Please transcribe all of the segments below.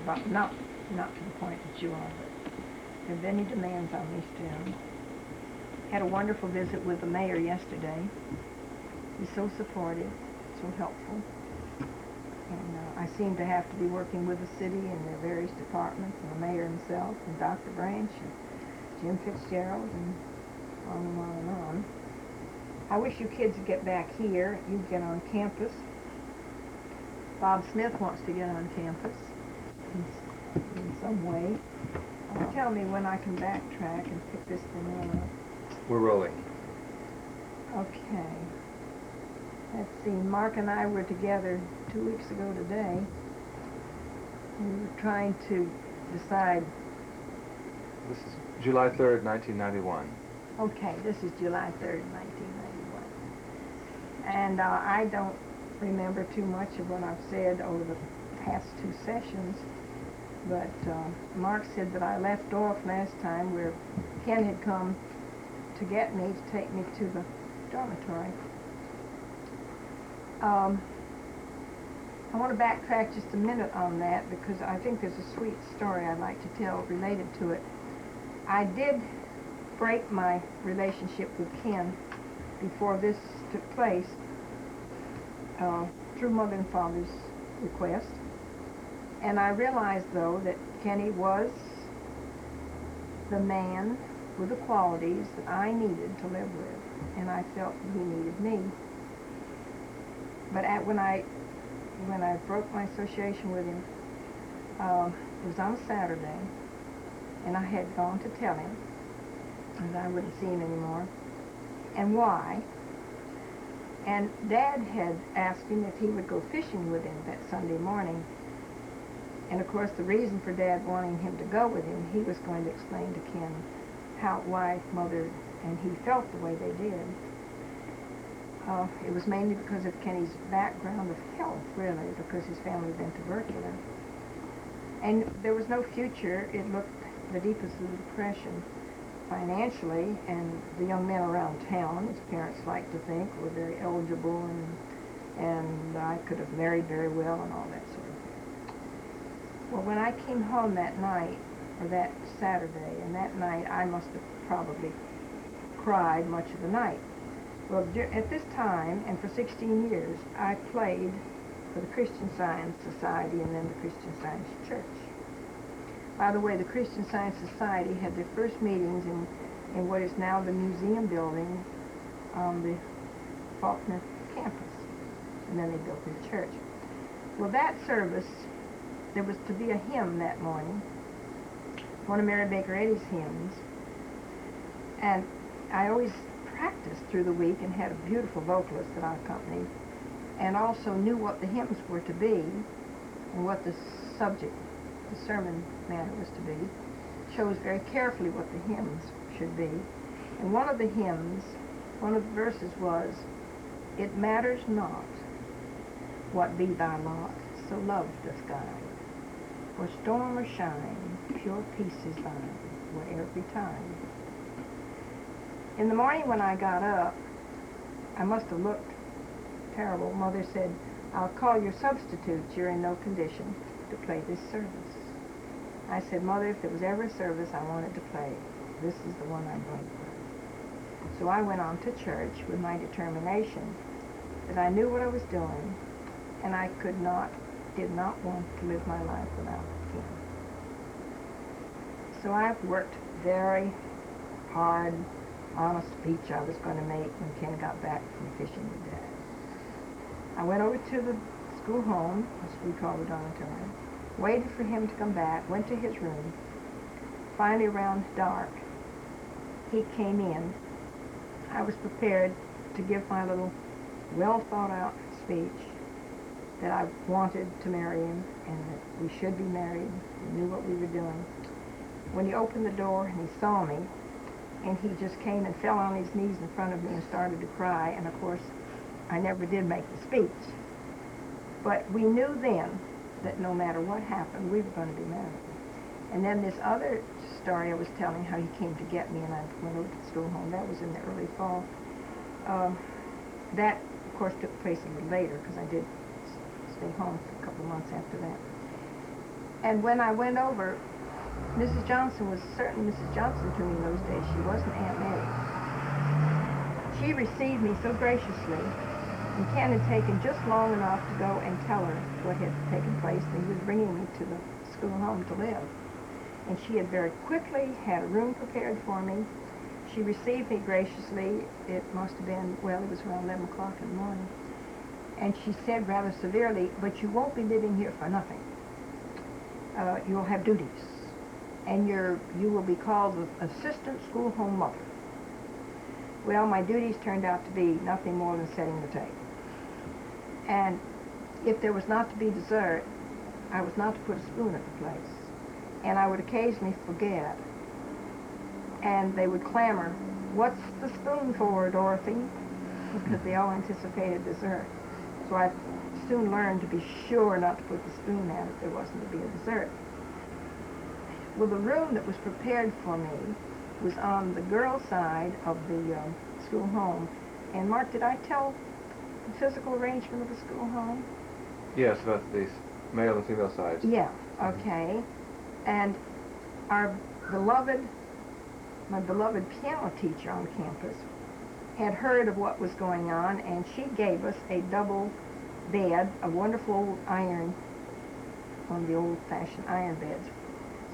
but not to the point that you are, but there are many demands on me still. Had a wonderful visit with the mayor yesterday. He's so supportive, so helpful. And I seem to have to be working with the city and their various departments and the mayor himself and Dr. Branch and Jim Fitzgerald and on and on and on. I wish you kids would get back here. You get on campus. Bob Smith wants to get on campus in some way. Tell me when I can backtrack and pick this thing up. We're rolling. Okay. Let's see. Mark and I were together 2 weeks ago today. We were trying to decide. This is July 3rd, 1991. Okay, this is July 3rd, 1991. And I don't remember too much of what I've said over the past 2 sessions, but Mark said that I left off last time where Ken had come to get me, to take me to the dormitory. I want to backtrack just a minute on that because I think there's a sweet story I'd like to tell related to it. I did break my relationship with Ken before this took place through Mother and Father's request. And I realized, though, that Kenny was the man with the qualities that I needed to live with, and I felt that he needed me. But when I broke my association with him, it was on a Saturday, and I had gone to tell him that I wouldn't see him anymore, and why. And Dad had asked him if he would go fishing with him that Sunday morning. And of course, the reason for Dad wanting him to go with him, he was going to explain to Ken why Mother and he felt the way they did. It was mainly because of Kenny's background of health, really, because his family had been tubercular. And there was no future. It looked the deepest of the depression financially, and the young men around town, his parents liked to think, were very eligible, and I could have married very well and all that sort of thing. Well, when I came home that night, or that Saturday, and that night I must have probably cried much of the night. Well, at this time, and for 16 years, I played for the Christian Science Society and then the Christian Science Church. By the way, the Christian Science Society had their first meetings in what is now the museum building on the Faulkner campus, and then they built their church. Well, that service, there was to be a hymn that morning, one of Mary Baker Eddy's hymns, and I always practiced through the week and had a beautiful vocalist that I accompanied, and also knew what the hymns were to be and what the subject, the sermon matter was to be, chose very carefully what the hymns should be. And one of the hymns, one of the verses was, "It matters not what be thy lot, so love doth guide. For storm or shine, pure peace is thine, whate'er betide." In the morning when I got up, I must have looked terrible. Mother said, "I'll call your substitutes. You're in no condition to play this service." I said, "Mother, if there was ever a service I wanted to play, this is the one I'm going to play." So I went on to church with my determination that I knew what I was doing, and I did not want to live my life without him. So I've worked very hard on a speech I was going to make when Ken got back from fishing with Dad. I went over to the school home, as we call the dormitory, waited for him to come back, went to his room. Finally, around dark, he came in. I was prepared to give my little well-thought-out speech that I wanted to marry him and that we should be married. We knew what we were doing. When he opened the door and he saw me, and he just came and fell on his knees in front of me and started to cry, and of course, I never did make the speech. But we knew then that no matter what happened, we were going to be married. And then this other story I was telling, how he came to get me and I went over to the school home, that was in the early fall. That, of course, took place a little later because I did stay home for a couple of months after that. And when I went over, Mrs. Johnson was certainly Mrs. Johnson to me in those days. She wasn't Aunt Nettie. She received me so graciously, and Ken had taken just long enough to go and tell her what had taken place, and he was bringing me to the school home to live. And she had very quickly had a room prepared for me. She received me graciously. It must have been, well, it was around 11 o'clock in the morning. And she said rather severely, but you won't be living here for nothing. You'll have duties. And you will be called the assistant school home mother. Well, my duties turned out to be nothing more than setting the table. And if there was not to be dessert, I was not to put a spoon at the place. And I would occasionally forget. And they would clamor, "What's the spoon for, Dorothy?" Because they all anticipated dessert. So I soon learned to be sure not to put the spoon out if there wasn't to be a dessert. Well, the room that was prepared for me was on the girls' side of the school home. And Mark, did I tell the physical arrangement of the school home? Yes, about the male and female sides. Yeah, okay. And my beloved piano teacher on campus had heard of what was going on, and she gave us a double bed, a wonderful old iron, one of the old-fashioned iron beds.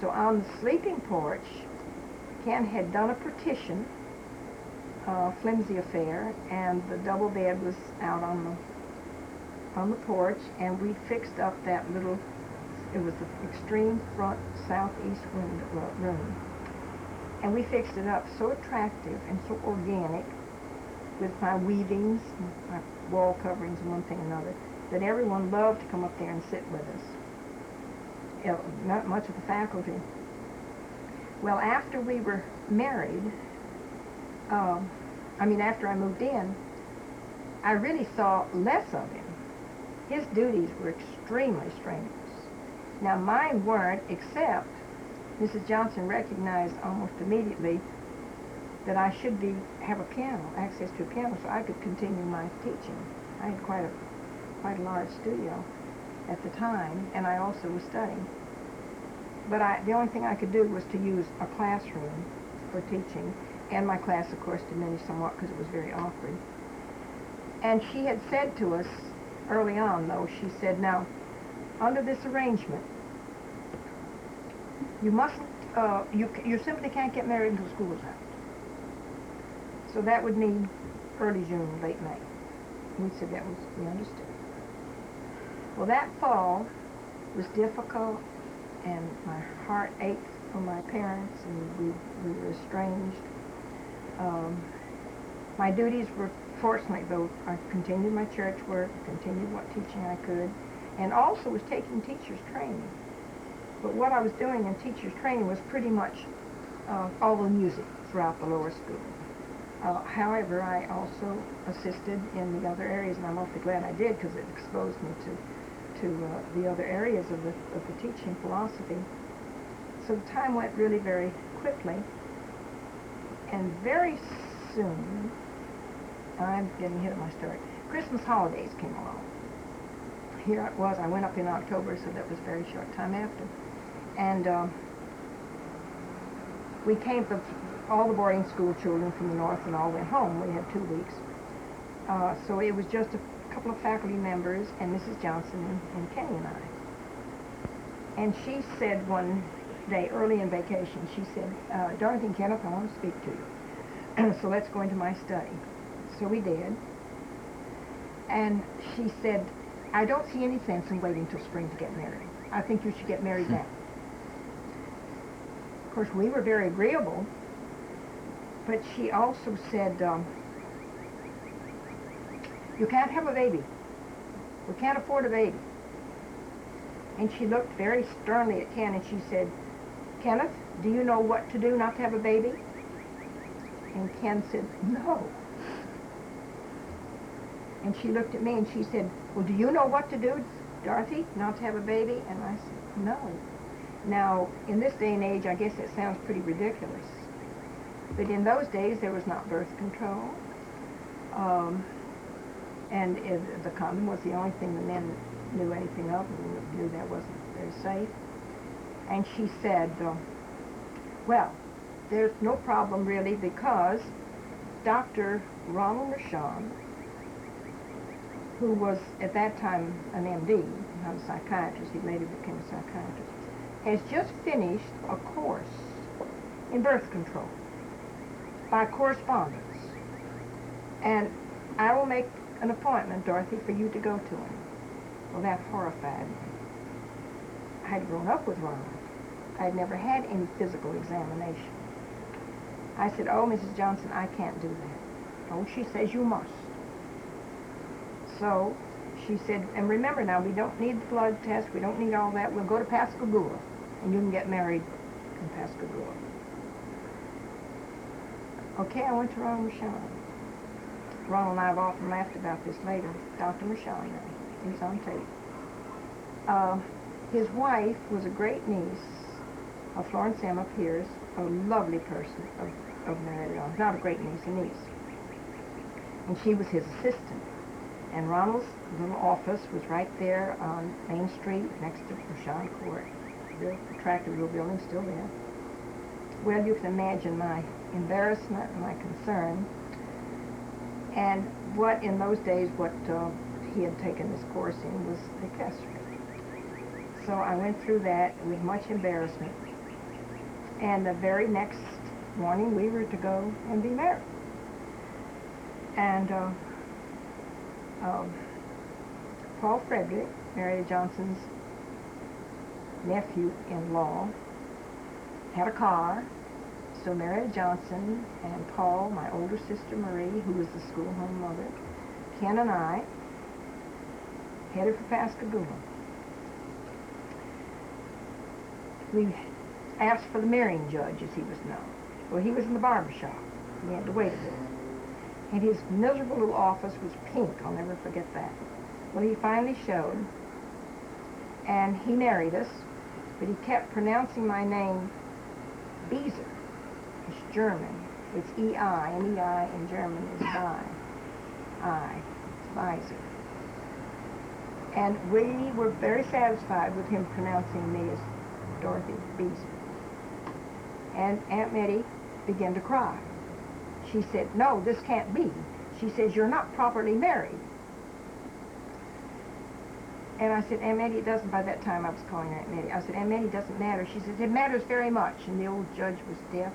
So on the sleeping porch, Ken had done a partition, flimsy affair, and the double bed was out on the porch, and we fixed up that little, it was the extreme front southeast room. And we fixed it up so attractive and so organic with my weavings, my wall coverings and one thing and another, that everyone loved to come up there and sit with us. Not much of the faculty. Well, after we were married, after I moved in, I really saw less of him. His duties were extremely strenuous. Now, mine weren't, except Mrs. Johnson recognized almost immediately that I should have a piano, access to a piano, so I could continue my teaching. I had quite a large studio at the time, and I also was studying. But the only thing I could do was to use a classroom for teaching, and my class, of course, diminished somewhat because it was very awkward. And she had said to us early on, though, she said, now, under this arrangement, you mustn't, you simply can't get married until school is out. So that would mean early June, late May. We said we understood. Well, that fall was difficult, and my heart ached for my parents, and we were estranged. My duties were, fortunately, though, I continued my church work, continued what teaching I could, and also was taking teachers training. But what I was doing in teachers training was pretty much all the music throughout the lower school. However, I also assisted in the other areas, and I'm awfully glad I did, because it exposed me to the other areas of the teaching philosophy. So the time went really very quickly, and very soon, I'm getting ahead of my story, Christmas holidays came along. Here it was, I went up in October, so that was a very short time after. And we came, all the boarding school children from the north and all went home. We had 2 weeks. So it was just a couple of faculty members and Mrs. Johnson and Kenny and I. And she said one day, early in vacation, she said, Dorothy and Kenneth, I want to speak to you. So let's go into my study. So we did. And she said, I don't see any sense in waiting till spring to get married. I think you should get married now. Of course, we were very agreeable, but she also said, you can't have a baby. We can't afford a baby. And she looked very sternly at Ken, and she said, Kenneth, do you know what to do not to have a baby? And Ken said, no. And she looked at me and she said, well, do you know what to do, Dorothy, not to have a baby? And I said, no. Now, in this day and age, I guess it sounds pretty ridiculous. But in those days, there was not birth control. And the condom was the only thing the men knew anything of, and knew that wasn't very safe. And she said, well, there's no problem really because Dr. Ronald Mershon, who was at that time an MD, not a psychiatrist, he later became a psychiatrist, has just finished a course in birth control by correspondence. And I will make an appointment, Dorothy, for you to go to him. Well, that horrified me. I had grown up with Ronald. I had never had any physical examination. I said, oh, Mrs. Johnson, I can't do that. Oh, she says you must. So she said, and remember now, we don't need the blood test, we don't need all that. We'll go to Pascagoula, and you can get married in Pascagoula. Okay, I went to Ronald Mershon. Ronald and I have often laughed about this later. Dr. Mershon, he's on tape. His wife was a great niece of Florence Emma Pierce, a lovely person of Marietta Johnson. Not a great niece, a niece. And she was his assistant. And Ronald's little office was right there on Main Street next to Mershon Court. Real attractive little building, still there. Well, you can imagine my embarrassment and my concern. And what, in those days, what he had taken this course in was Dickestry. So I went through that with much embarrassment. And the very next morning, we were to go and be married. And Paul Frederick, Marietta Johnson's nephew-in-law, had a car. So Marietta Johnson and Paul, my older sister Marie, who was the school home mother, Ken and I headed for Pascagoula. We asked for the marrying judge, as he was known. Well, he was in the barber shop. We had to wait a bit. And his miserable little office was pink. I'll never forget that. Well, he finally showed, and he married us, but he kept pronouncing my name Beezer. It's German. It's E-I, and E-I in German is by. I. It's Weiser. And we were very satisfied with him pronouncing me as Dorothy Beezer. And Aunt Mittie began to cry. She said, no, this can't be. She says, you're not properly married. And I said, Aunt Mittie, it doesn't, by that time I was calling her Aunt Mittie. I said, Aunt Mittie, it doesn't matter. She says, it matters very much. And the old judge was deaf.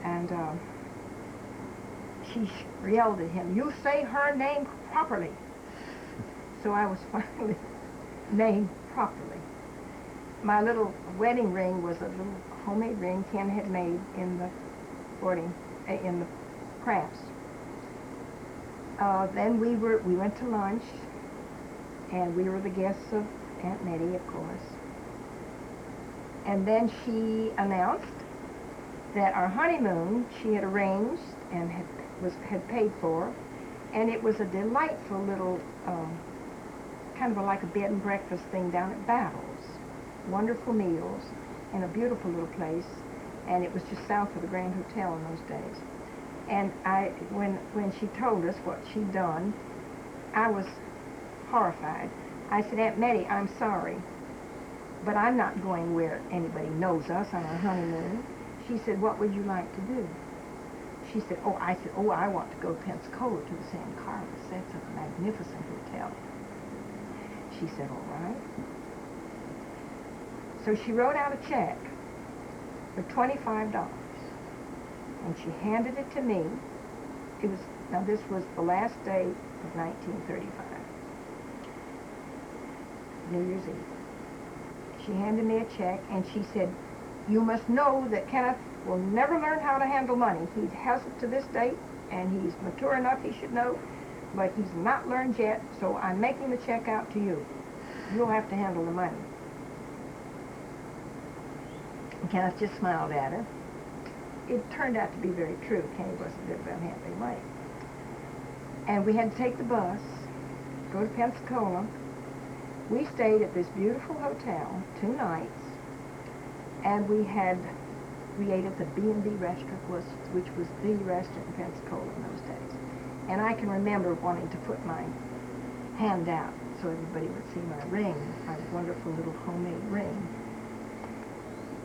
And she yelled at him, you say her name properly. So I was finally named properly. My little wedding ring was a little homemade ring Ken had made in the in the crafts. Then we went to lunch, and we were the guests of Aunt Mittie, of course. And then she announced that our honeymoon she had arranged and had paid for, and it was a delightful little kind of like a bed and breakfast thing down at Battles. Wonderful meals in a beautiful little place, and it was just south of the Grand Hotel in those days. And when she told us what she'd done, I was horrified. I said, Aunt Mittie, I'm sorry, but I'm not going where anybody knows us on our honeymoon. She said, what would you like to do? She said, I said, I want to go to Pensacola to the San Carlos. That's a magnificent hotel. She said, all right. So she wrote out a check for $25, and she handed it to me. Now this was the last day of 1935, New Year's Eve. She handed me a check, and she said, you must know that Kenneth will never learn how to handle money. He hasn't to this date, and he's mature enough, he should know, but he's not learned yet, so I'm making the check out to you. You'll have to handle the money. And Kenneth just smiled at her. It turned out to be very true. Kenny wasn't good about handling money. And we had to take the bus, go to Pensacola. We stayed at this beautiful hotel 2 nights, and we ate at the B&B restaurant, which was the restaurant in Pensacola in those days. And I can remember wanting to put my hand out so everybody would see my ring, my wonderful little homemade ring.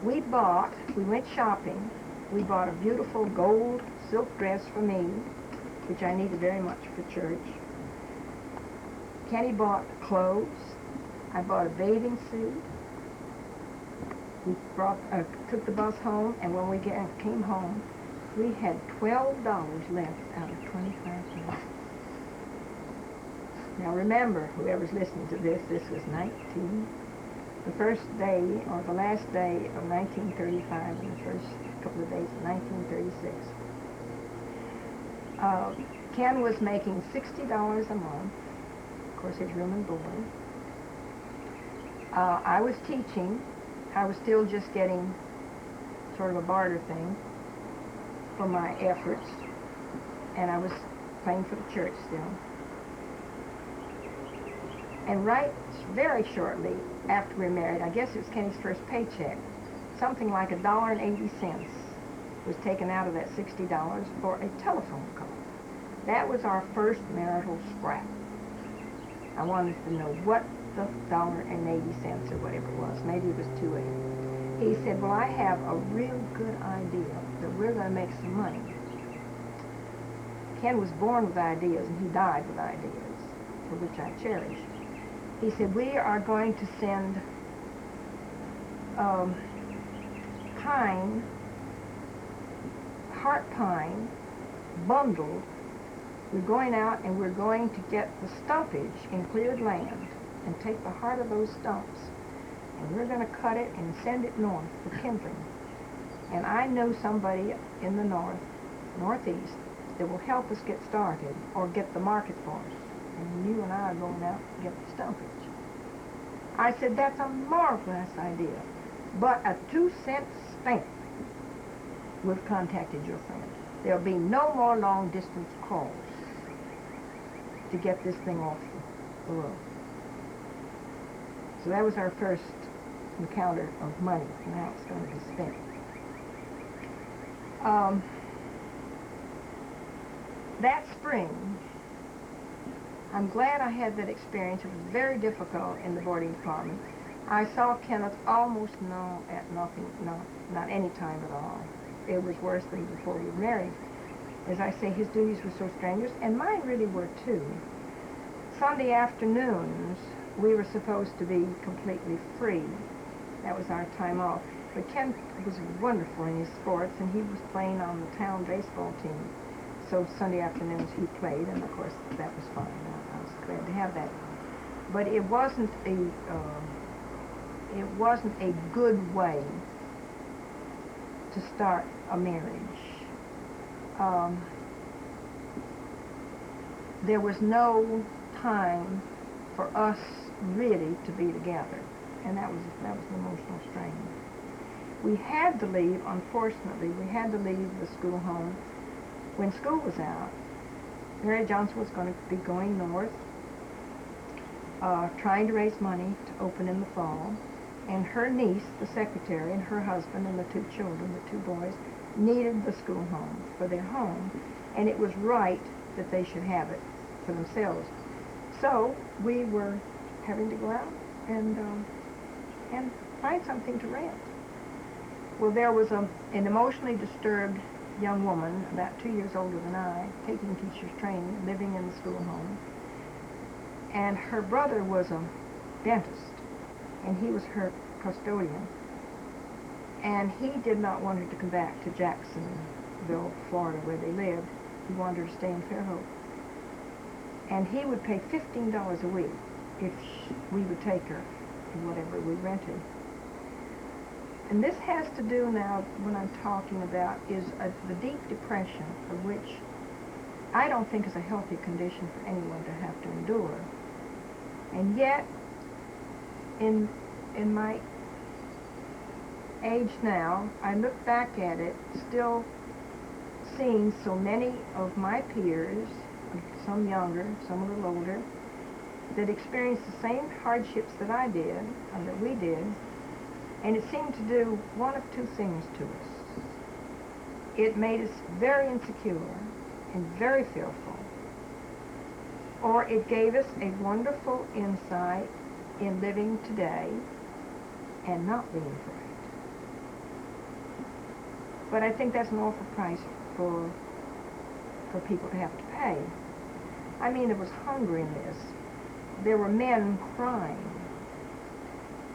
we went shopping. We bought a beautiful gold silk dress for me, which I needed very much for church. Kenny bought clothes. I bought a bathing suit. We took the bus home, and when we came home, we had $12 left out of $25. Now remember, whoever's listening to this was the first day or the last day of 1935 and the first couple of days of 1936. Ken was making $60 a month, of course his room and board. I was teaching. I was still just getting sort of a barter thing for my efforts, and I was playing for the church still. And very shortly after we were married, I guess it was Kenny's first paycheck, something like $1.80 was taken out of that $60 for a telephone call. That was our first marital scrap. I wanted to know what the $1.80 or whatever it was. Maybe it was $2.80. He said, well, I have a real good idea that we're going to make some money. Ken was born with ideas, and he died with ideas, for which I cherish. He said, we are going to send heart pine, bundled. We're going out and we're going to get the stumpage in cleared land and take the heart of those stumps, and we're going to cut it and send it north for kindling. And I know somebody in the northeast, that will help us get started or get the market for us. And you and I are going out to get the stumpage. I said, that's a marvelous idea, but a 2-cent stamp. We've contacted your friend. There'll be no more long-distance calls to get this thing off the road. So that was our first encounter of money and how it's going to be spent. That spring, I'm glad I had that experience. It was very difficult in the boarding department. I saw Kenneth almost at nothing, not any time at all. It was worse than before we were married. As I say, his duties were so strenuous, and mine really were too. Sunday afternoons, we were supposed to be completely free. That was our time off. But Ken was wonderful in his sports, and he was playing on the town baseball team. So Sunday afternoons he played, and of course that was fine. I was glad to have that. But it wasn't a good way to start a marriage. There was no time for us really to be together, and that was an emotional strain. We had to leave, unfortunately, we had to leave the school home when school was out. Mary Johnson was going to be going north, trying to raise money to open in the fall, and her niece, the secretary, and her husband and the 2 children, the 2 boys, needed the school home for their home, and it was right that they should have it for themselves. So we were having to go out and find something to rent. Well, there was an emotionally disturbed young woman, about 2 years older than I, taking teacher's training, living in the school home. And her brother was a dentist, and he was her custodian. And he did not want her to come back to Jacksonville, Florida, where they lived. He wanted her to stay in Fairhope. And he would pay $15 a week if we would take her to whatever we rented. And this has to do now, what I'm talking about, is the deep depression, of which I don't think is a healthy condition for anyone to have to endure. And yet, in my age now, I look back at it, still seeing so many of my peers, some younger, some a little older, that experienced the same hardships that I did, or that we did, and it seemed to do one of 2 things to us. It made us very insecure and very fearful, or it gave us a wonderful insight in living today and not being afraid. But I think that's an awful price for people to have to pay. I mean, there was hunger in this. There were men crying.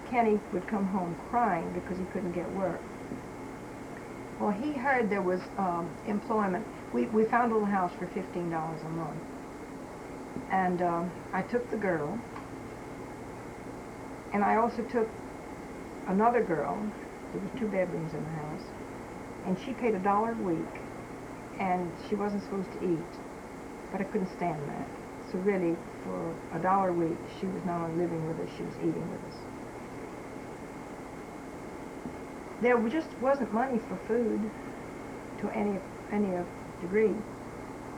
Kenny would come home crying because he couldn't get work. Well, he heard there was employment. We found a little house for $15 a month. And I took the girl. And I also took another girl. There was 2 bedrooms in the house. And she paid $1 a week. And she wasn't supposed to eat. But I couldn't stand that. So really, for $1 a week, she was not only living with us, she was eating with us. There just wasn't money for food to any degree.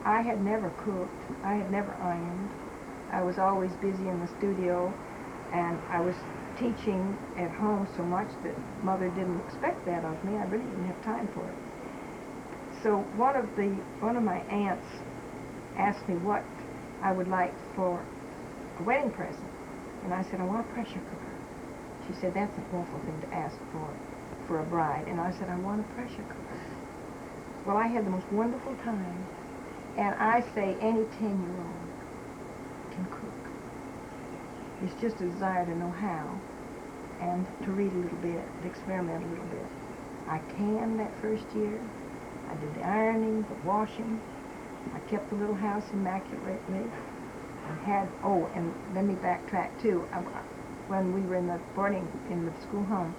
I had never cooked. I had never ironed. I was always busy in the studio, and I was teaching at home so much that Mother didn't expect that of me. I really didn't have time for it. So one of my aunts asked me what I would like for a wedding present, and I said, I want a pressure cooker. She said, that's an awful thing to ask for a bride. And I said, I want a pressure cooker. Well, I had the most wonderful time. And I say any 10-year-old can cook. It's just a desire to know how and to read a little bit, to experiment a little bit. I canned that first year. I did the ironing, the washing. I kept the little house immaculately. I had, and let me backtrack too. When we were in the school home,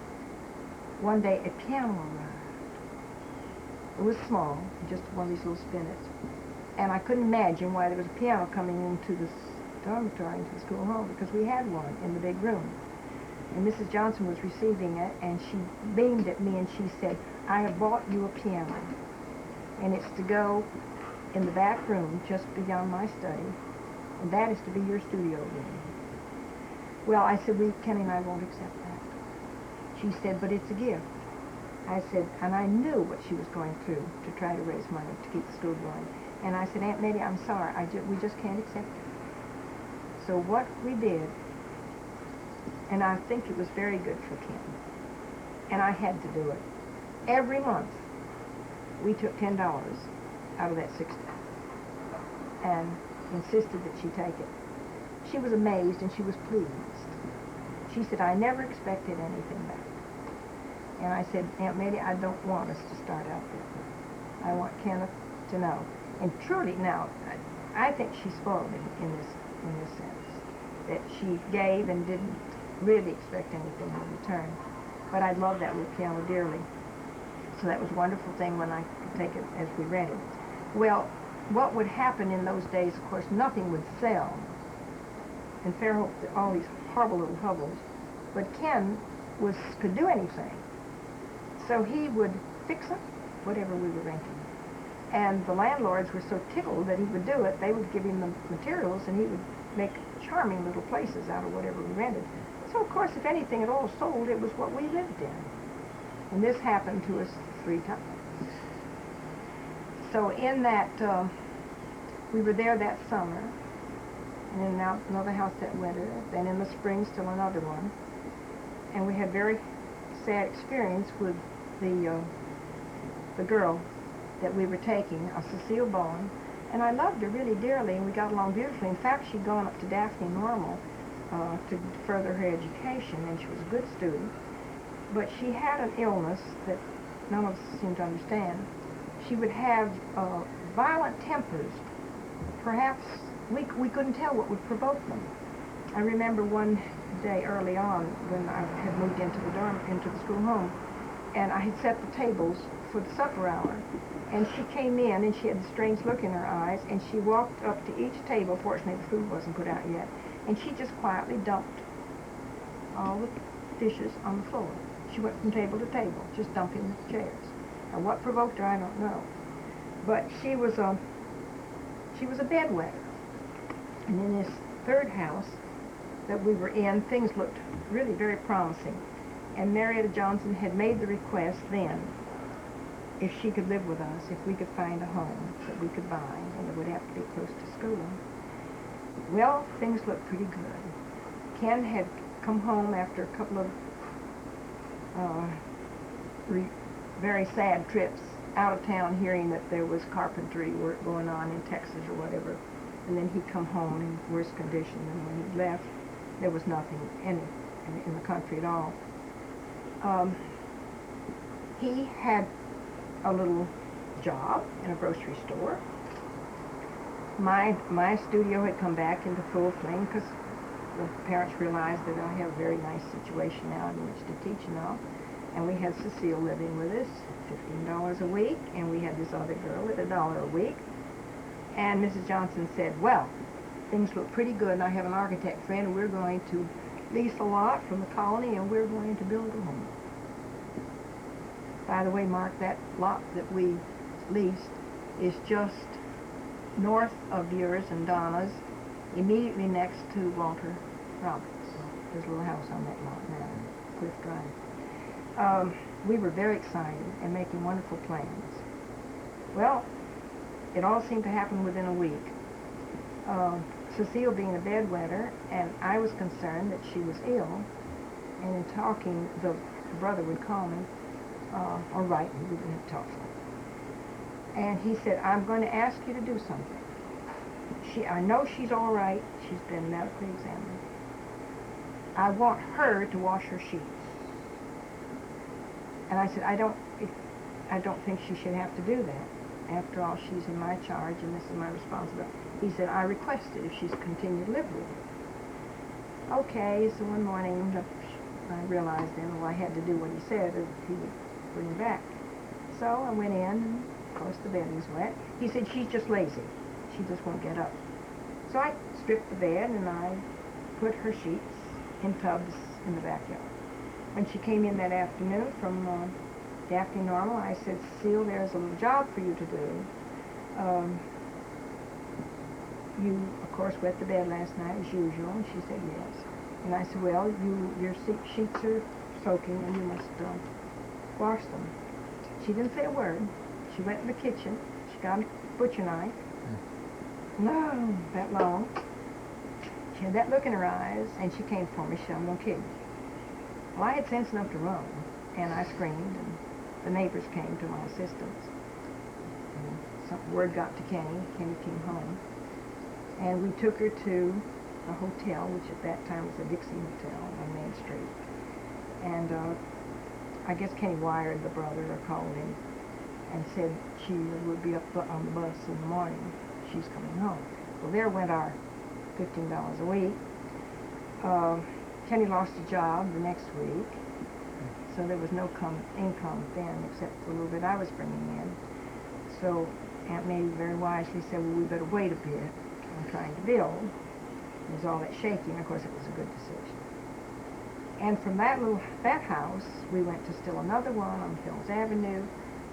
one day a piano arrived. It was small, just one of these little spinets. And I couldn't imagine why there was a piano coming into the dormitory, into the school home, because we had one in the big room. And Mrs. Johnson was receiving it, and she beamed at me and she said, I have bought you a piano. And it's to go in the back room, just beyond my study, and that is to be your studio room. Well, I said, Kenny and I won't accept that. She said, but it's a gift. I said, and I knew what she was going through to try to raise money to keep the school going. And I said, Aunt Nettie, I'm sorry, we just can't accept it. So what we did, and I think it was very good for Ken, and I had to do it. Every month, we took $10 out of that $60 and insisted that she take it. She was amazed and she was pleased. She said, I never expected anything back. And I said, Aunt Nettie, I don't want us to start out there. I want Kenneth to know. And truly, now, I think she spoiled me in this sense, that she gave and didn't really expect anything in return. But I love that little piano dearly. So that was a wonderful thing when I could take it as we rented. Well, what would happen in those days, of course, nothing would sell. And Fairhope, all these horrible little hovels. But Ken could do anything. So he would fix up whatever we were renting. And the landlords were so tickled that he would do it, they would give him the materials and he would make charming little places out of whatever we rented. So of course, if anything at all sold, it was what we lived in. And this happened to us 3 times. So in that, we were there that summer, and in another house that winter, then in the spring still another one. And we had very sad experience with the girl that we were taking, Cecile Bowen, and I loved her really dearly, and we got along beautifully. In fact, she'd gone up to Daphne Normal to further her education, and she was a good student. But she had an illness that none of us seemed to understand. She would have violent tempers. Perhaps we couldn't tell what would provoke them. I remember one day early on when I had moved into the school home, and I had set the tables for the supper hour. And she came in, and she had a strange look in her eyes, and she walked up to each table. Fortunately, the food wasn't put out yet. And she just quietly dumped all the dishes on the floor. She went from table to table, just dumping the chairs. And what provoked her, I don't know. But she was a bedwetter. And in this third house that we were in, things looked really very promising. And Marietta Johnson had made the request then, if she could live with us, if we could find a home that we could buy, and it would have to be close to school. Well, things looked pretty good. Ken had come home after a couple of very sad trips out of town hearing that there was carpentry work going on in Texas or whatever. And then he'd come home in worse condition than when he left. There was nothing in the country at all. He had a little job in a grocery store. My studio had come back into full flame because the parents realized that I have a very nice situation now in which to teach now. And we had Cecile living with us, $15 a week, and we had this other girl at $1 a week. And Mrs. Johnson said, well, things look pretty good, and I have an architect friend, and we're going to lease a lot from the colony, and we're going to build a home. By the way, Mark, that lot that we leased is just north of yours and Donna's, immediately next to Walter Roberts. There's a little house on that lot now, Cliff Drive. We were very excited and making wonderful plans. Well, it all seemed to happen within a week. Cecile being a bedwetter, and I was concerned that she was ill, and in talking, the brother would call me, or write me, we didn't have telephone. And he said, I'm going to ask you to do something. I know she's all right. She's been medically examined. I want her to wash her sheets. And I said, I don't think she should have to do that. After all, she's in my charge, and this is my responsibility. He said, I request it if she's continued to live with me. Okay, so one morning, I realized then, well, I had to do what he said, or he would bring her back. So I went in, and of course the bed was wet. He said, she's just lazy. She just won't get up. So I stripped the bed, and I put her sheets in tubs in the backyard. When she came in that afternoon from Daphne Normal, I said, Cecile, there's a little job for you to do. You, of course, wet the bed last night as usual, and she said yes. And I said, well, your sheets are soaking, and you must wash them. She didn't say a word. She went in the kitchen. She got a butcher knife. No, that long. She had that look in her eyes, and she came for me. She said, I'm going to kill you. Well, I had sense enough to run, and I screamed, and the neighbors came to my assistance. And some word got to Kenny. Kenny came home. And we took her to a hotel, which at that time was the Dixie Hotel on Main Street. And I guess Kenny wired the brother or called him and said she would be up on the bus in the morning. She's coming home. Well, there went our $15 a week. Kenny lost a job the next week, so there was no income then except for a little bit I was bringing in. So Aunt May very wisely said, well, we better wait a bit. I'm trying to build. There's all that shaking. Of course, it was a good decision. And from that house, we went to still another one on Hills Avenue,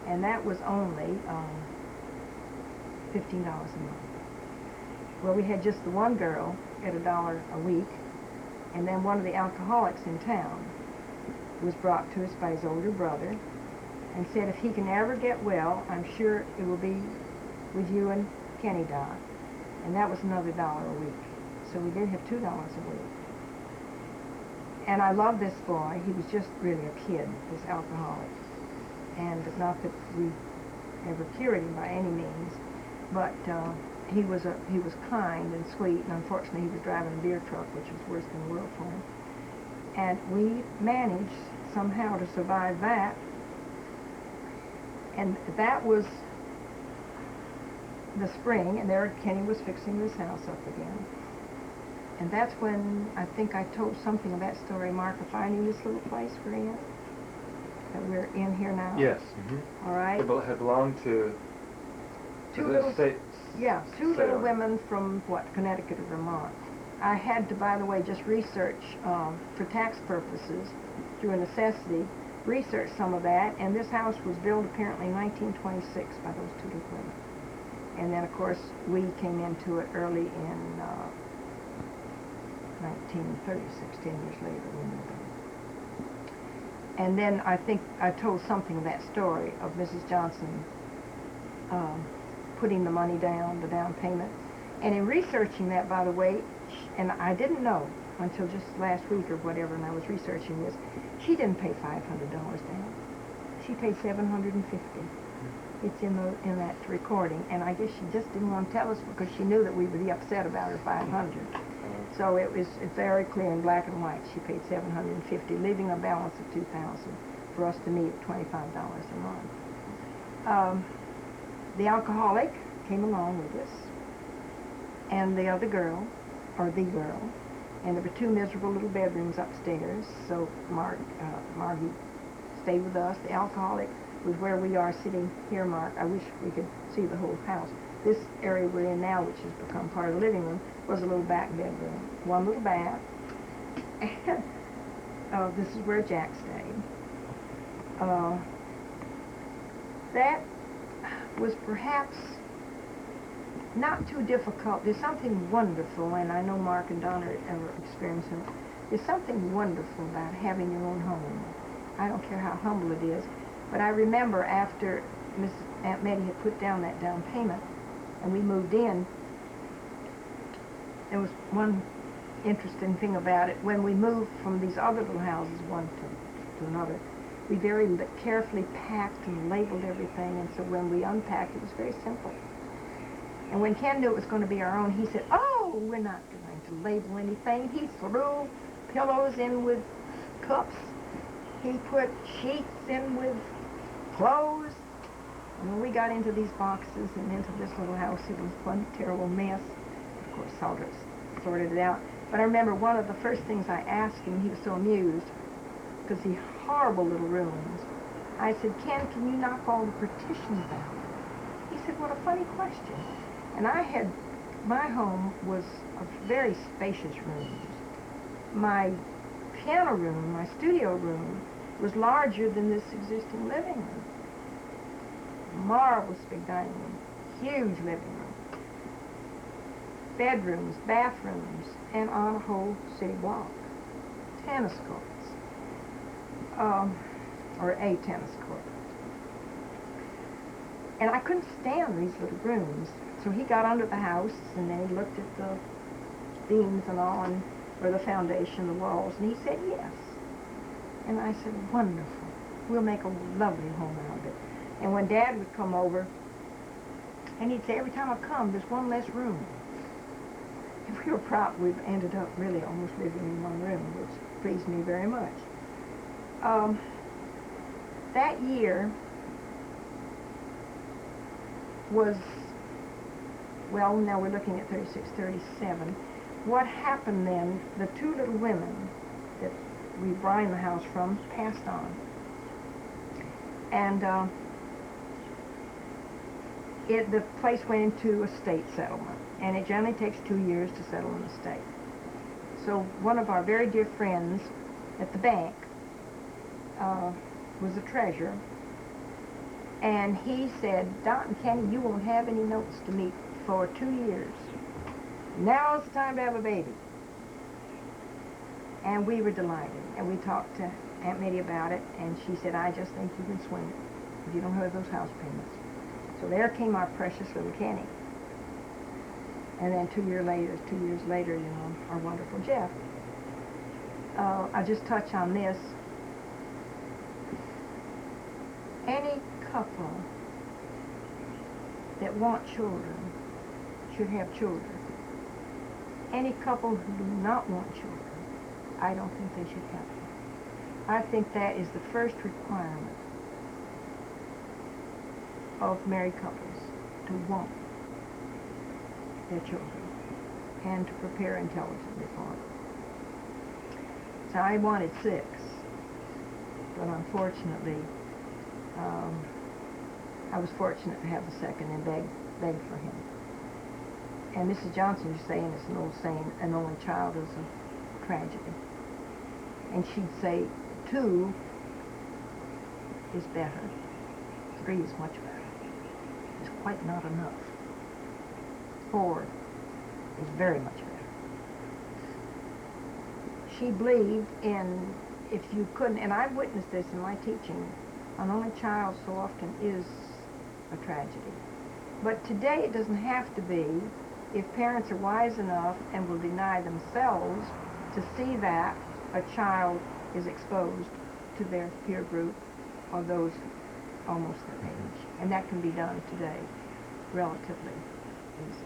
and that was only $15 a month. Well, we had just the one girl at $1 a week, and then one of the alcoholics in town was brought to us by his older brother and said, if he can ever get well, I'm sure it will be with you and Kenny, Doc. And that was another $1 a week. So we did have $2 a week. And I love this boy. He was just really a kid, this alcoholic. And not that we ever cured him by any means, but he was kind and sweet, and unfortunately he was driving a beer truck, which was worse than the world for him. And we managed somehow to survive that. And that was the spring, and there Kenny was fixing this house up again. And that's when I think I told something of that story, Mark, of finding this little place we're in, that we're in here now. Yes. All right. It had belonged to Two the little, state. yeah, two sale. little women from, Connecticut or Vermont. I had to, by the way, just research for tax purposes, through a necessity, research some of that, and this house was built apparently in 1926 by those two little women. And then, of course, we came into it early in 1936, 10 years later, we moved in. And then I think I told something of that story of Mrs. Johnson putting the money down, the down payment. And in researching that, by the way, and I didn't know until just last week or whatever, and I was researching this, she didn't pay $500 down. She paid $750. It's in that recording, and I guess she just didn't want to tell us because she knew that we would be upset about her 500. So it's very clear in black and white. She paid $750, leaving a balance of $2,000 for us to meet at $25 a month. The alcoholic came along with us, and the other girl, or the girl, and there were two miserable little bedrooms upstairs. So Margie stayed with us. The alcoholic was where we are sitting here, Mark. I wish we could see the whole house. This area we're in now, which has become part of the living room, was a little back bedroom. One little bath. And this is where Jack stayed. That was perhaps not too difficult. There's something wonderful, and I know Mark and Donna are experiencing it. There's something wonderful about having your own home. I don't care how humble it is, but I remember after Aunt Betty had put down that down payment and we moved in, there was one interesting thing about it. When we moved from these other little houses, one to another, we very carefully packed and labeled everything, and so when we unpacked, it was very simple. And when Ken knew it was going to be our own, he said, "Oh, we're not going to label anything." He threw pillows in with cups. He put sheets in with clothes. And when we got into these boxes and into this little house, it was one terrible mess. Of course, Salders sorted it out. But I remember one of the first things I asked him, he was so amused, because the horrible little rooms. I said, "Ken, can you knock all the partitions out?" He said, "What a funny question." And my home was a very spacious rooms. My piano room, my studio room, was larger than this existing living room. Marvelous big dining room, huge living room. Bedrooms, bathrooms, and on a whole city block. Tennis courts, or a tennis court. And I couldn't stand these little rooms, so he got under the house, and then he looked at the beams and all, and or the foundation, the walls, and he said yes. And I said, "Wonderful. We'll make a lovely home out of it." And when Dad would come over, and he'd say, "Every time I come, there's one less room." And we were proud. We've ended up really almost living in one room, which pleased me very much. That year was, well, now we're looking at 36, 37. What happened then, the two little women that we buying the house from passed on. And the place went into estate settlement, and it generally takes 2 years to settle an estate. So one of our very dear friends at the bank was a treasurer, and he said, "Dot and Kenny, you won't have any notes to meet for 2 years. Now's the time to have a baby." And we were delighted, and we talked to Aunt Mitty about it, and she said, "I just think you can swing it if you don't have those house payments." So there came our precious little Kenny. And then 2 years later, you know, our wonderful Jeff. I'll just touch on this. Any couple that want children should have children. Any couple who do not want children, I don't think they should have them. I think that is the first requirement of married couples, to want their children and to prepare intelligently for them. So I wanted 6, but unfortunately, I was fortunate to have the second and begged for him. And Mrs. Johnson was saying, it's an old saying, an only child is a tragedy. And she'd say 2 is better. 3 is much better. It's quite not enough. 4 is very much better. She believed in, if you couldn't, and I've witnessed this in my teaching, an only child so often is a tragedy. But today it doesn't have to be, if parents are wise enough and will deny themselves to see that a child is exposed to their peer group or those almost their age. And that can be done today relatively easy.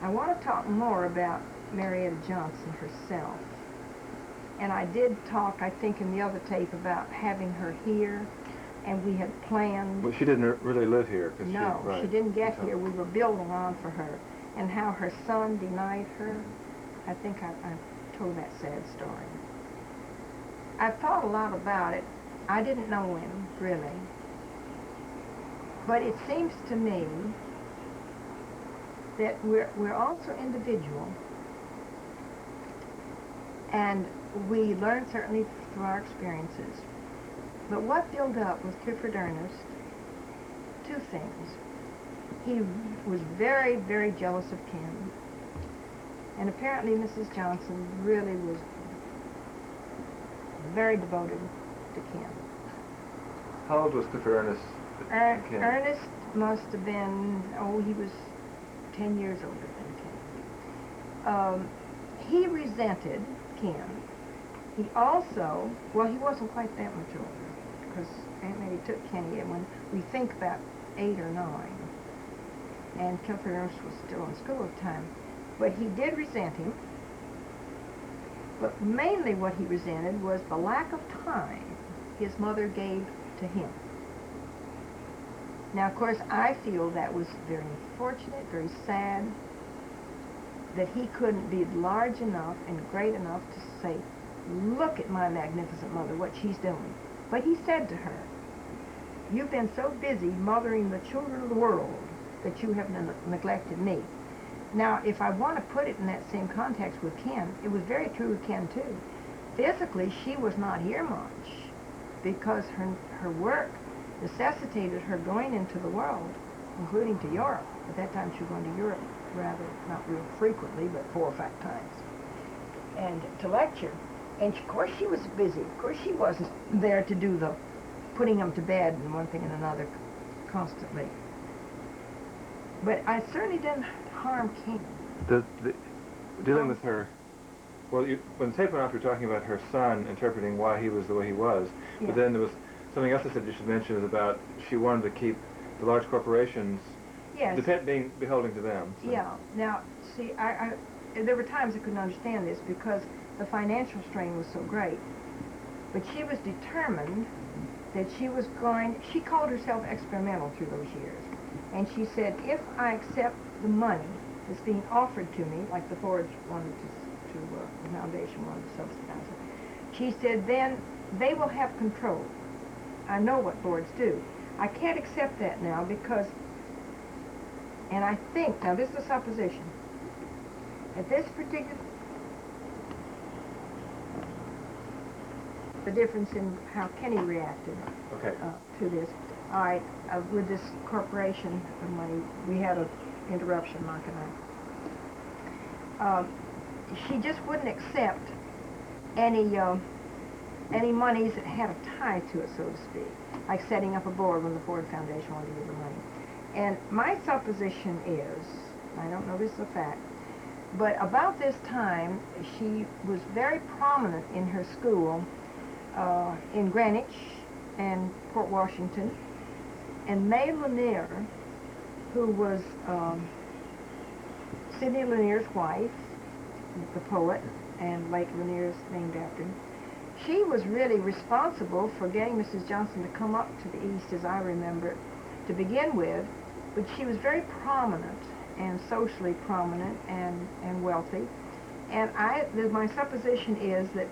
I want to talk more about Marietta Johnson herself. And I did talk, I think, in the other tape about having her here, and we had planned. Well, she didn't really live here. Cause No, right. she didn't get here. We were building on for her. And how her son denied her. I think I told that sad story. I've thought a lot about it. I didn't know him, really. But it seems to me that we're also individual. And we learn certainly through our experiences. But what built up with Clifford Ernest, two things. He was very, very jealous of Ken. And apparently Mrs. Johnson really was very devoted to Ken. How old was Clifford Ernest? Ken? Ernest must have been, he was 10 years older than Ken. He resented Ken. He also, he wasn't quite that much older, because Aunt Mattie took Kenny when we think about 8 or 9. And Clifford Ernest was still in school at the time. But he did resent him. But mainly what he resented was the lack of time his mother gave to him. Now, of course, I feel that was very unfortunate, very sad, that he couldn't be large enough and great enough to say, look at my magnificent mother, what she's doing. But he said to her, you've been so busy mothering the children of the world that you have neglected me. Now, if I want to put it in that same context with Ken, it was very true with Ken, too. Physically, she was not here much because her work necessitated her going into the world, including to Europe. At that time, she was going to Europe rather, not real frequently, but 4 or 5 times, and to lecture. And of course, she was busy. Of course, she wasn't there to do the putting them to bed and one thing and another constantly. But I certainly didn't harm Ken. Dealing with her, when the tape went off, you were talking about her son interpreting why he was the way he was. Yeah. But then there was something else I said you should mention is about she wanted to keep the large corporations being beholden to them. So. Yeah. Now, see, I there were times I couldn't understand this because the financial strain was so great. But she was determined that she called herself experimental through those years. And she said, if I accept the money that's being offered to me, like the Fords wanted the foundation wanted to subsidize it, she said, then they will have control. I know what boards do. I can't accept that now because, and I think, now this is a supposition, at this particular, the difference in how Kenny reacted to this. All right, with this corporation money, we had an interruption, Mark and I. She just wouldn't accept any monies that had a tie to it, so to speak, like setting up a board when the Ford Foundation wanted to give her money. And my supposition is, I don't know this is a fact, but about this time, she was very prominent in her school in Greenwich and Port Washington. And May Lanier, who was Sidney Lanier's wife, the poet, and Lake Lanier's named after him, she was really responsible for getting Mrs. Johnson to come up to the East, as I remember it, to begin with. But she was very prominent and socially prominent and wealthy. And my supposition is that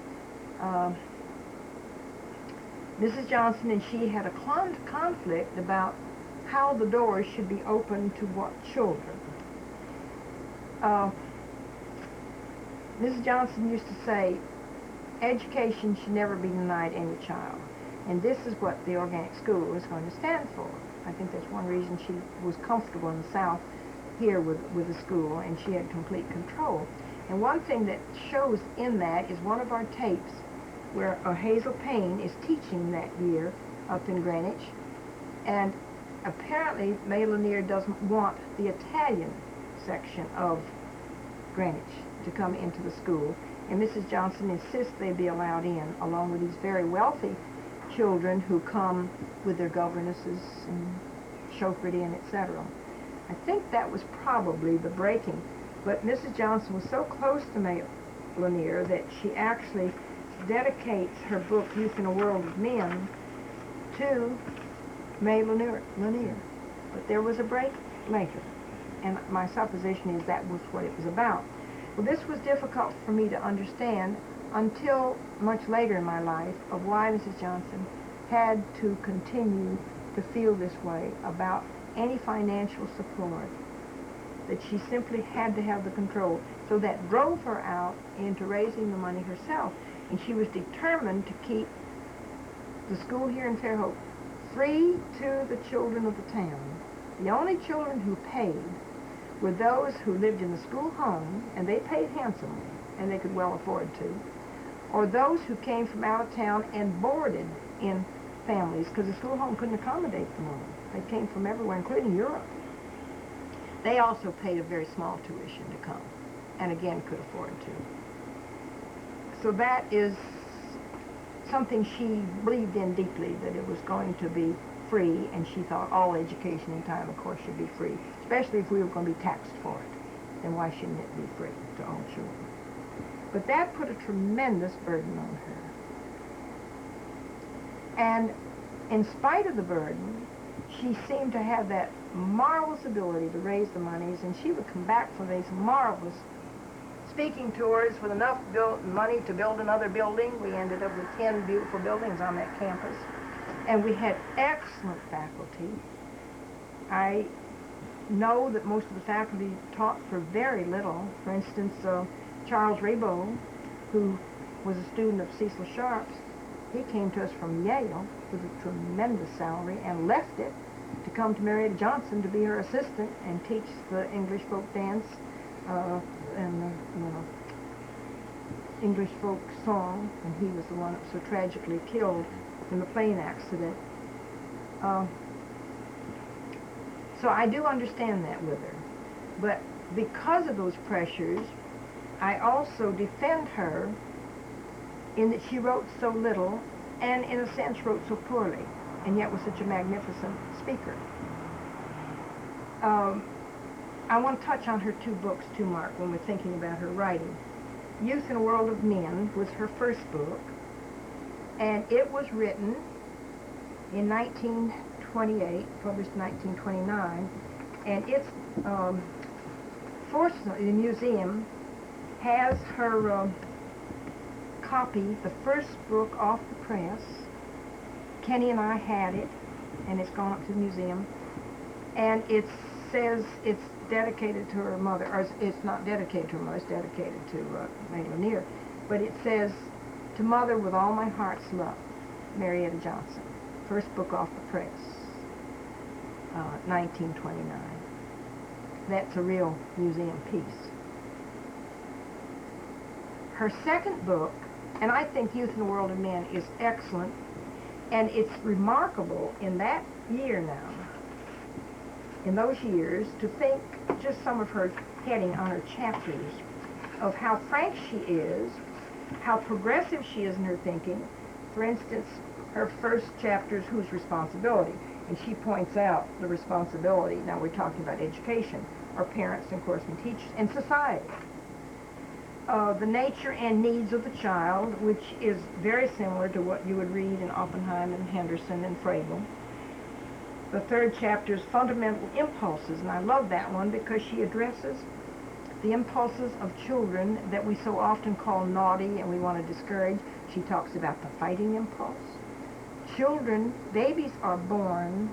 Mrs. Johnson and she had a conflict about how the doors should be open to what children. Mrs. Johnson used to say, education should never be denied any child. And this is what the organic school was going to stand for. I think that's one reason she was comfortable in the South here with the school, and she had complete control. And one thing that shows in that is one of our tapes where Hazel Payne is teaching that year up in Greenwich. And apparently May Lanier doesn't want the Italian section of Greenwich to come into the school. And Mrs. Johnson insists they be allowed in, along with these very wealthy children who come with their governesses and chauffeured in, etc. I think that was probably the breaking. But Mrs. Johnson was so close to May Lanier that she actually dedicates her book, Youth in a World of Men, to May Lanier. But there was a break later, and my supposition is that was what it was about. Well, this was difficult for me to understand until much later in my life, of why Mrs. Johnson had to continue to feel this way about any financial support, that she simply had to have the control. So that drove her out into raising the money herself, and she was determined to keep the school here in Fairhope free to the children of the town. The only children who paid were those who lived in the school home, and they paid handsomely, and they could well afford to, or those who came from out of town and boarded in families, because the school home couldn't accommodate them all. They came from everywhere, including Europe. They also paid a very small tuition to come, and again could afford to. So that is something she believed in deeply, that it was going to be free, and she thought all education in time, of course, should be free, especially if we were going to be taxed for it. Then why shouldn't it be free to all children? But that put a tremendous burden on her. And in spite of the burden, she seemed to have that marvelous ability to raise the monies, and she would come back from these marvelous speaking tours with enough money to build another building. We ended up with 10 beautiful buildings on that campus, and we had excellent faculty. I know that most of the faculty taught for very little. For instance, Charles Raybould, who was a student of Cecil Sharp's, he came to us from Yale with a tremendous salary and left it to come to Marietta Johnson to be her assistant and teach the English folk dance and English folk song, and he was the one that was so tragically killed in the plane accident. So I do understand that with her. But because of those pressures, I also defend her in that she wrote so little and in a sense wrote so poorly, and yet was such a magnificent speaker. I want to touch on her two books too, Mark, when we're thinking about her writing. Youth in a World of Men was her first book, and it was written in 1928, published in 1929, and it's, fortunately, the museum has her copy, the first book off the press. Kenny and I had it, and it's gone up to the museum, and it says it's dedicated to her mother, or it's not dedicated to her mother, it's dedicated to May Lanier, but it says, "To Mother with all my heart's love, Marietta Johnson." First book off the press, 1929. That's a real museum piece. Her second book, and I think Youth in the World of Men is excellent, and it's remarkable in that year now, in those years, to think just some of her heading on her chapters of how frank she is, how progressive she is in her thinking. For instance, her first chapter is Whose Responsibility? And she points out the responsibility, now we're talking about education, our parents and, of course, and teachers, and society. The nature and needs of the child, which is very similar to what you would read in Oppenheim and Henderson and Frabel. The third chapter is Fundamental Impulses, and I love that one because she addresses the impulses of children that we so often call naughty and we want to discourage. She talks about the fighting impulse. Children, babies are born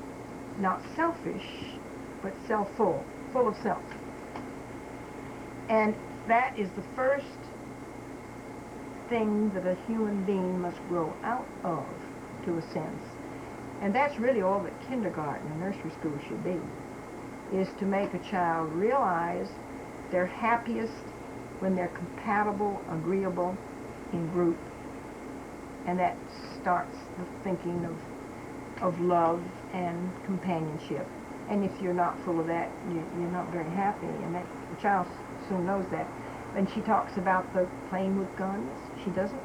not selfish, but self-full, full of self. And that is the first thing that a human being must grow out of, to a sense. And that's really all that kindergarten and nursery school should be, is to make a child realize they're happiest when they're compatible, agreeable, in group. And that starts the thinking of love and companionship. And if you're not full of that, you're not very happy, and that the child soon knows that. when she talks about the playing with guns, she doesn't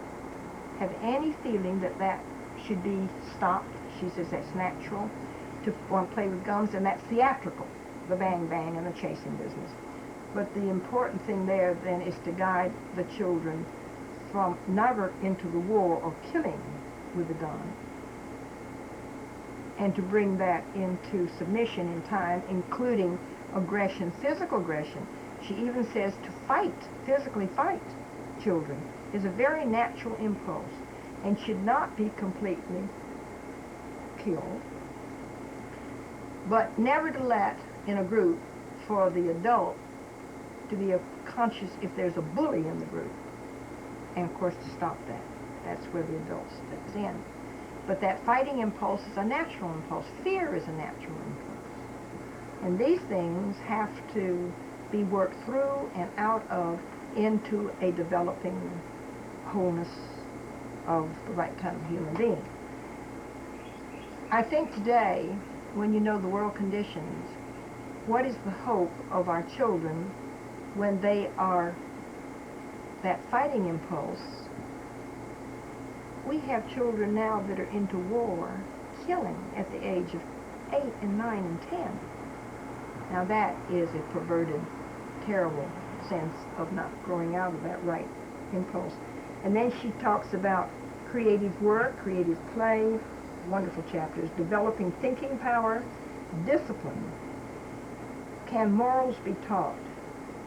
have any feeling that that should be stopped. She says that's natural to want to play with guns, and that's theatrical, the bang bang and the chasing business. But the important thing there then is to guide the children from never into the war or killing with a gun, and to bring that into submission in time, including aggression, physical aggression. She even says to fight, physically fight children is a very natural impulse and should not be completely killed, but never to let in a group for the adult to be conscious if there's a bully in the group, and of course to stop that. That's where the adult steps in. But that fighting impulse is a natural impulse. Fear is a natural impulse. And these things have to be worked through and out of into a developing wholeness of the right kind of human being. I think today, when you know the world conditions, what is the hope of our children when they are that fighting impulse? We have children now that are into war, killing at the age of 8 and 9 and 10. Now that is a perverted, terrible sense of not growing out of that right impulse. And then she talks about creative work, creative play, wonderful chapters, developing thinking power, discipline. Can morals be taught?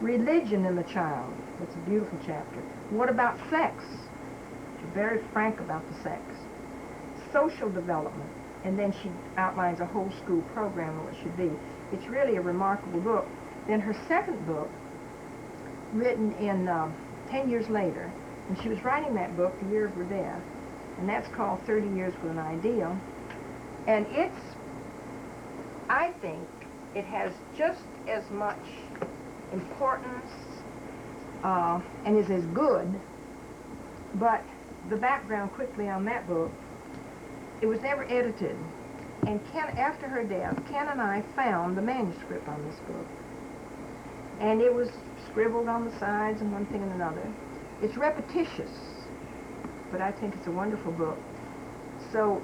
Religion in the child. That's a beautiful chapter. What about sex? She's very frank about the sex. Social development. And then she outlines a whole school program of what it should be. It's really a remarkable book. Then her second book, written in 10 years later, and she was writing that book the year of her death, and that's called 30 Years with an Ideal. And I think it has just as much importance and is as good, but the background quickly on that book, it was never edited. And after her death, Ken and I found the manuscript on this book. And it was scribbled on the sides and one thing and another. It's repetitious, but I think it's a wonderful book. So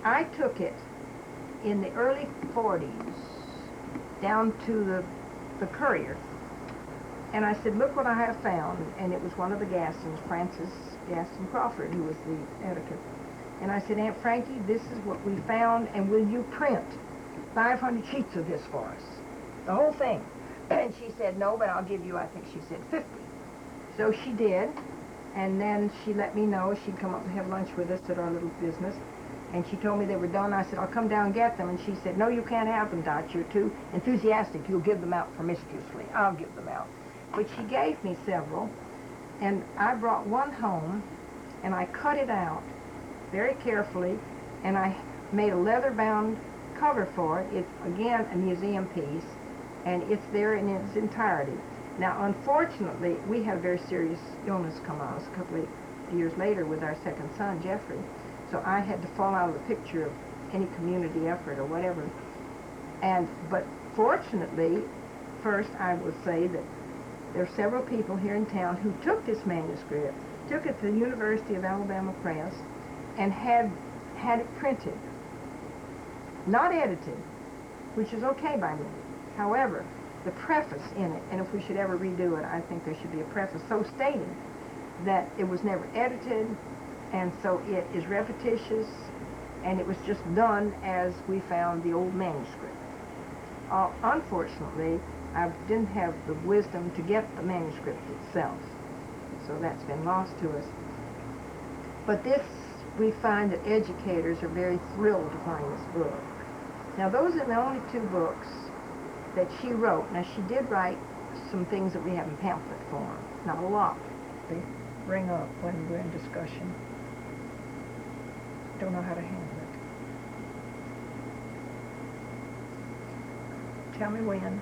I took it in the early 40s down to the Courier, and I said, look what I have found. And it was one of the Gastons, Francis Gaston Crawford, who was the editor. And I said, Aunt Frankie, this is what we found, and will you print 500 sheets of this for us? The whole thing. And she said, no, but I'll give you, I think she said 50. So she did, and then she let me know she'd come up and have lunch with us at our little business. And she told me they were done. I said, I'll come down and get them. And she said, no, you can't have them, Dot. You're too enthusiastic. You'll give them out promiscuously. I'll give them out. But she gave me several, and I brought one home, and I cut it out very carefully, and I made a leather-bound cover for it. It's, again, a museum piece, and it's there in its entirety. Now, unfortunately, we had a very serious illness come on us a couple of years later with our second son, Jeffrey. So I had to fall out of the picture of any community effort or whatever. But fortunately, first I would say that there are several people here in town who took this manuscript, took it to the University of Alabama Press, and had it printed. Not edited, which is okay by me. However, the preface in it, and if we should ever redo it, I think there should be a preface so stating that it was never edited, and so it is repetitious, and it was just done as we found the old manuscript. Unfortunately, I didn't have the wisdom to get the manuscript itself, so that's been lost to us. But this, we find that educators are very thrilled to find this book. Now, those are the only two books that she wrote. Now, she did write some things that we have in pamphlet form, not a lot. They bring up when we're in discussion. Don't know how to handle it. Tell me when.